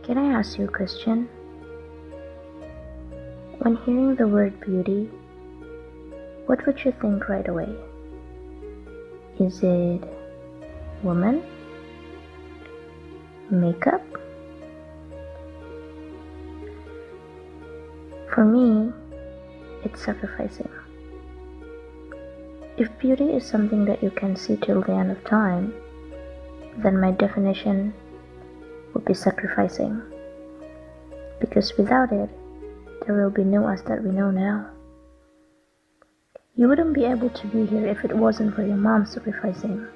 Can I ask you a question? When hearing the word beauty, what would you think right away? Is it woman? Makeup? For me, it's sacrificing. If beauty is something that you can see till the end of time, then my definition would be sacrificing. Because without it, there will be no us that we know now. You wouldn't be able to be here if it wasn't for your mom sacrificing.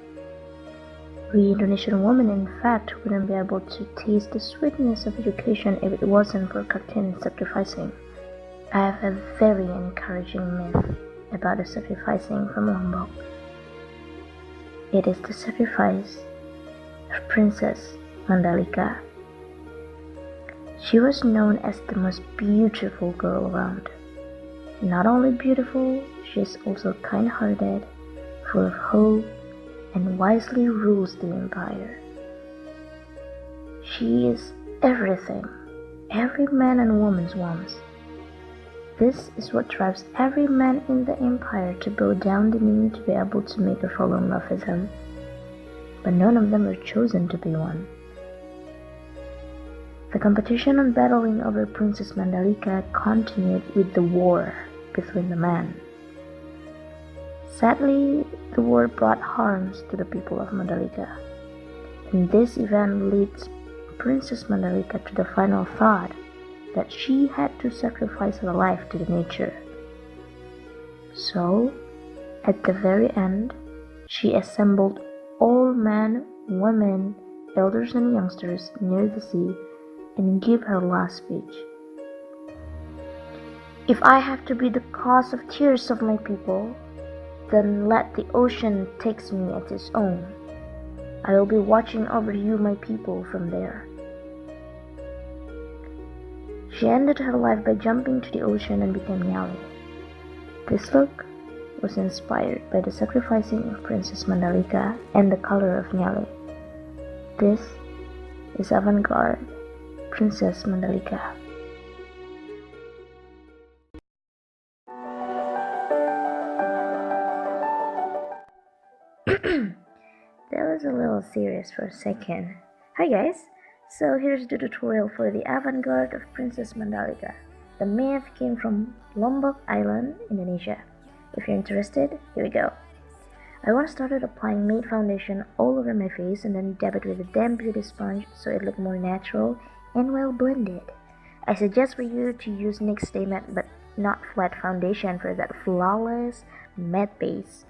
We Indonesian women, in fact, wouldn't be able to taste the sweetness of education if it wasn't for Kartini sacrificing. I have a very encouraging myth about the sacrificing from Lombok. It is the sacrifice of Princess Mandalika. She was known as the most beautiful girl around. Not only beautiful, she is also kind-hearted, full of hope, and wisely rules the empire. She is everything every man and woman wants. This is what drives every man in the empire to bow down the knee to be able to make her fall in love with him. But none of them were chosen to be one. The competition on battling over Princess Mandalika continued with the war between the men. Sadly, the war brought harms to the people of Mandalika, and this event leads Princess Mandalika to the final thought that she had to sacrifice her life to the nature. So, at the very end, she assembled all men, women, elders and youngsters near the sea and gave her last speech. If I have to be the cause of tears of my people, then let the ocean take me at its own. I will be watching over you, my people, from there. She ended her life by jumping to the ocean and became Nyali. This look was inspired by the sacrificing of Princess Mandalika and the color of Nyali. This is Avant Garde, Princess Mandalika. That was a little serious for a second. Hi guys, so here's the tutorial for the Avant Garde of Princess Mandalika. The myth came from Lombok Island, Indonesia. If you're interested, here we go. I once started applying matte foundation all over my face and then dab it with a damp beauty sponge so it looked more natural and well blended. I suggest for you to use NYX Stay Matte but not flat foundation for that flawless matte base.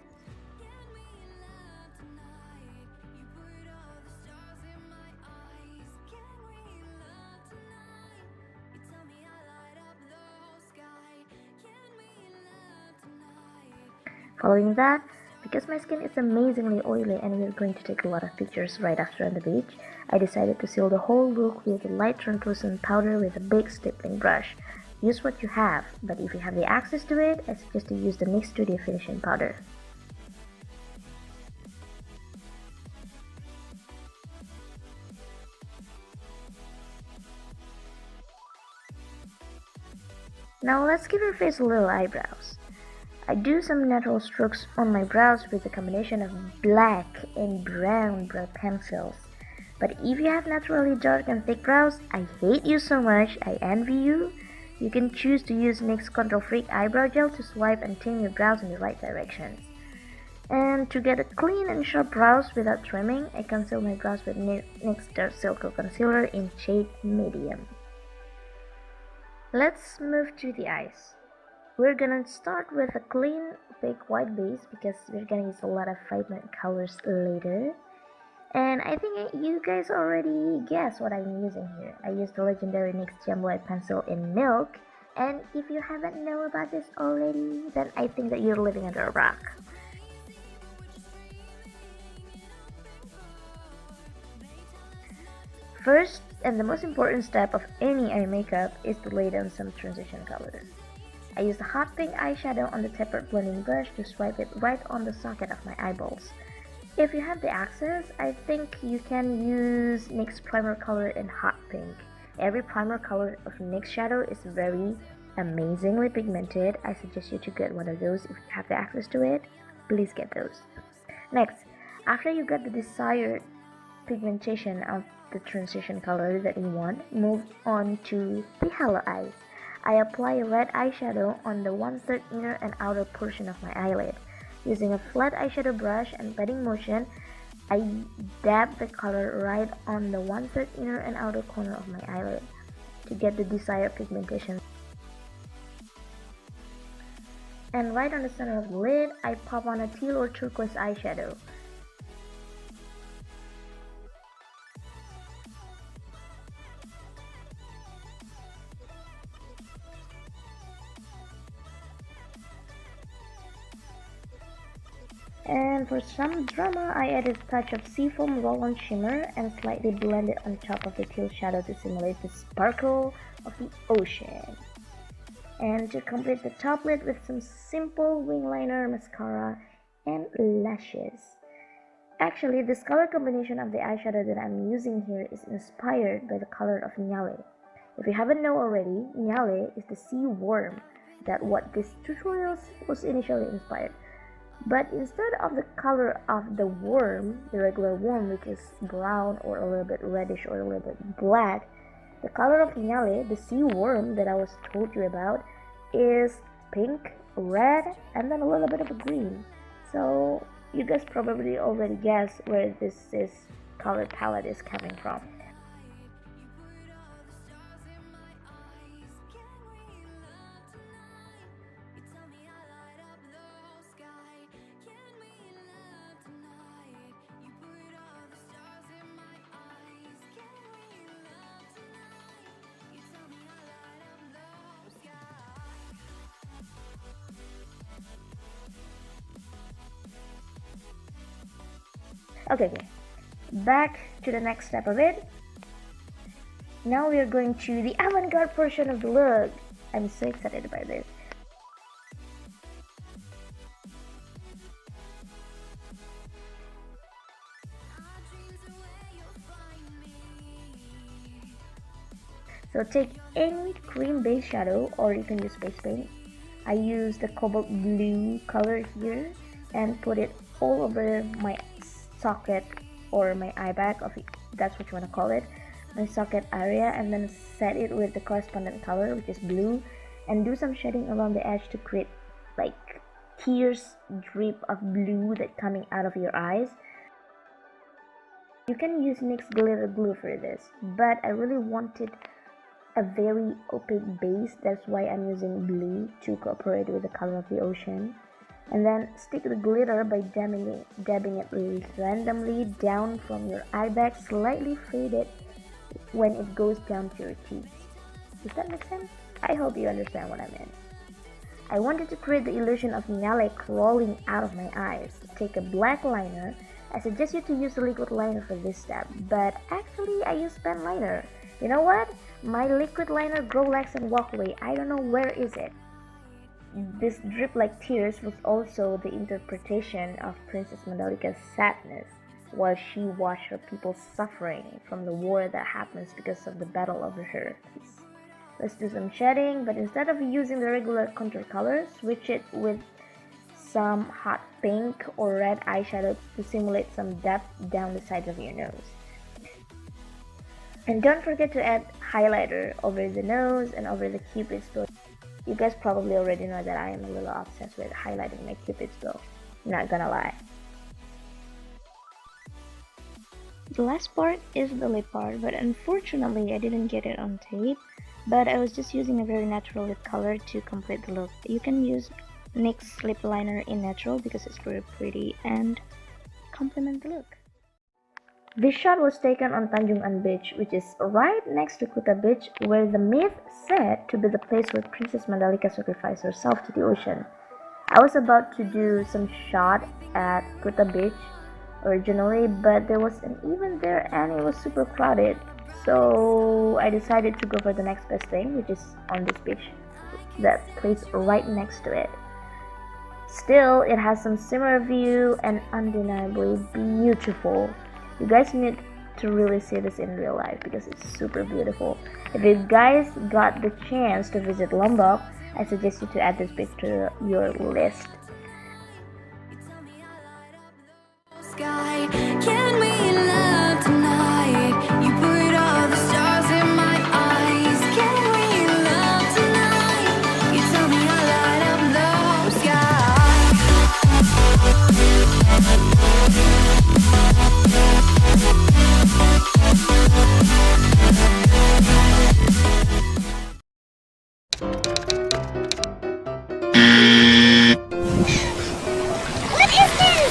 Following that, because my skin is amazingly oily and we're going to take a lot of pictures right after on the beach, I decided to seal the whole look with a light translucent powder with a big stippling brush. Use what you have, but if you have the access to it, I suggest to use the NYX Studio Finishing Powder. Now let's give your face a little eyebrows. I do some natural strokes on my brows with a combination of black and brown brow pencils. But if you have naturally dark and thick brows, I hate you so much, I envy you. You can choose to use NYX Control Freak Eyebrow Gel to swipe and tame your brows in the right directions. And to get a clean and sharp brows without trimming, I conceal my brows with NYX Dark Circle Concealer in shade Medium. Let's move to the eyes. We're gonna start with a clean, opaque white base because we're gonna use a lot of vibrant colors later. And I think you guys already guessed what I'm using here. I used the legendary NYX Gem White Pencil in Milk. And if you haven't known about this already, then I think that you're living under a rock. First, and the most important step of any eye makeup is to lay down some transition colors. I used a hot pink eyeshadow on the tapered blending brush to swipe it right on the socket of my eyeballs. If you have the access, I think you can use NYX primer color in hot pink. Every primer color of NYX shadow is very amazingly pigmented. I suggest you to get one of those if you have the access to it. Please get those. Next, after you get the desired pigmentation of the transition color that you want, move on to the hollow eyes. I apply red eyeshadow on the 1/3 inner and outer portion of my eyelid. Using a flat eyeshadow brush and patting motion, I dab the color right on the 1/3 inner and outer corner of my eyelid to get the desired pigmentation. And right on the center of the lid, I pop on a teal or turquoise eyeshadow. And for some drama, I added a touch of seafoam roll-on shimmer and slightly blended on top of the teal shadow to simulate the sparkle of the ocean. And to complete the top lid with some simple wing liner, mascara, and lashes. Actually, this color combination of the eyeshadow that I'm using here is inspired by the color of nyali. If you haven't known already, nyali is the sea worm that what this tutorial was initially inspired. But instead of the color of the worm, the regular worm, which is brown or a little bit reddish or a little bit black, the color of nyali, the sea worm that I was told you about, is pink, red, and then a little bit of a green. So you guys probably already guess where this color palette is coming from. Okay, back to the next step of it. Now we are going to the Avant Garde portion of the look. I'm so excited about this. So take any cream base shadow, or you can use face paint. I use the cobalt blue color here and put it all over my socket or my eye bag, if that's what you want to call it, my socket area, and then set it with the correspondent color, which is blue, and do some shading around the edge to create like tears drip of blue that coming out of your eyes. You can use NYX glitter glue for this, but I really wanted a very opaque base, that's why I'm using blue to cooperate with the color of the ocean. And then stick the glitter by dabbing it randomly down from your eye bag, slightly faded when it goes down to your teeth. Does that make sense? I hope you understand what I meant. I wanted to create the illusion of nyali crawling out of my eyes. Take a black liner. I suggest you to use a liquid liner for this step, but actually I use pen liner. You know what? My liquid liner grow legs and walk away. I don't know where is it. This drip like tears was also the interpretation of Princess Mandalika's sadness while she watched her people suffering from the war that happens because of the battle over her peace. Let's do some shading, but instead of using the regular contour color, switch it with some hot pink or red eyeshadow to simulate some depth down the sides of your nose. And don't forget to add highlighter over the nose and over the cupid's bow. You guys probably already know that I am a little obsessed with highlighting my cupid's bow. Not gonna lie. The last part is the lip part, but unfortunately I didn't get it on tape. But I was just using a very natural lip color to complete the look. You can use NYX lip liner in natural because it's very pretty and complement the look. This shot was taken on Tanjungan Beach, which is right next to Kuta Beach, where the myth said to be the place where Princess Mandalika sacrificed herself to the ocean. I was about to do some shot at Kuta Beach originally, but there was an event there and it was super crowded. So I decided to go for the next best thing, which is on this beach, that place right next to it. Still, it has some similar view and undeniably beautiful. You guys need to really see this in real life because it's super beautiful. If you guys got the chance to visit Lombok, I suggest you to add this pic to your list. Can we love tonight? You put all the stars in my eyes. Can we love tonight? You tell me I light up the sky. What is this?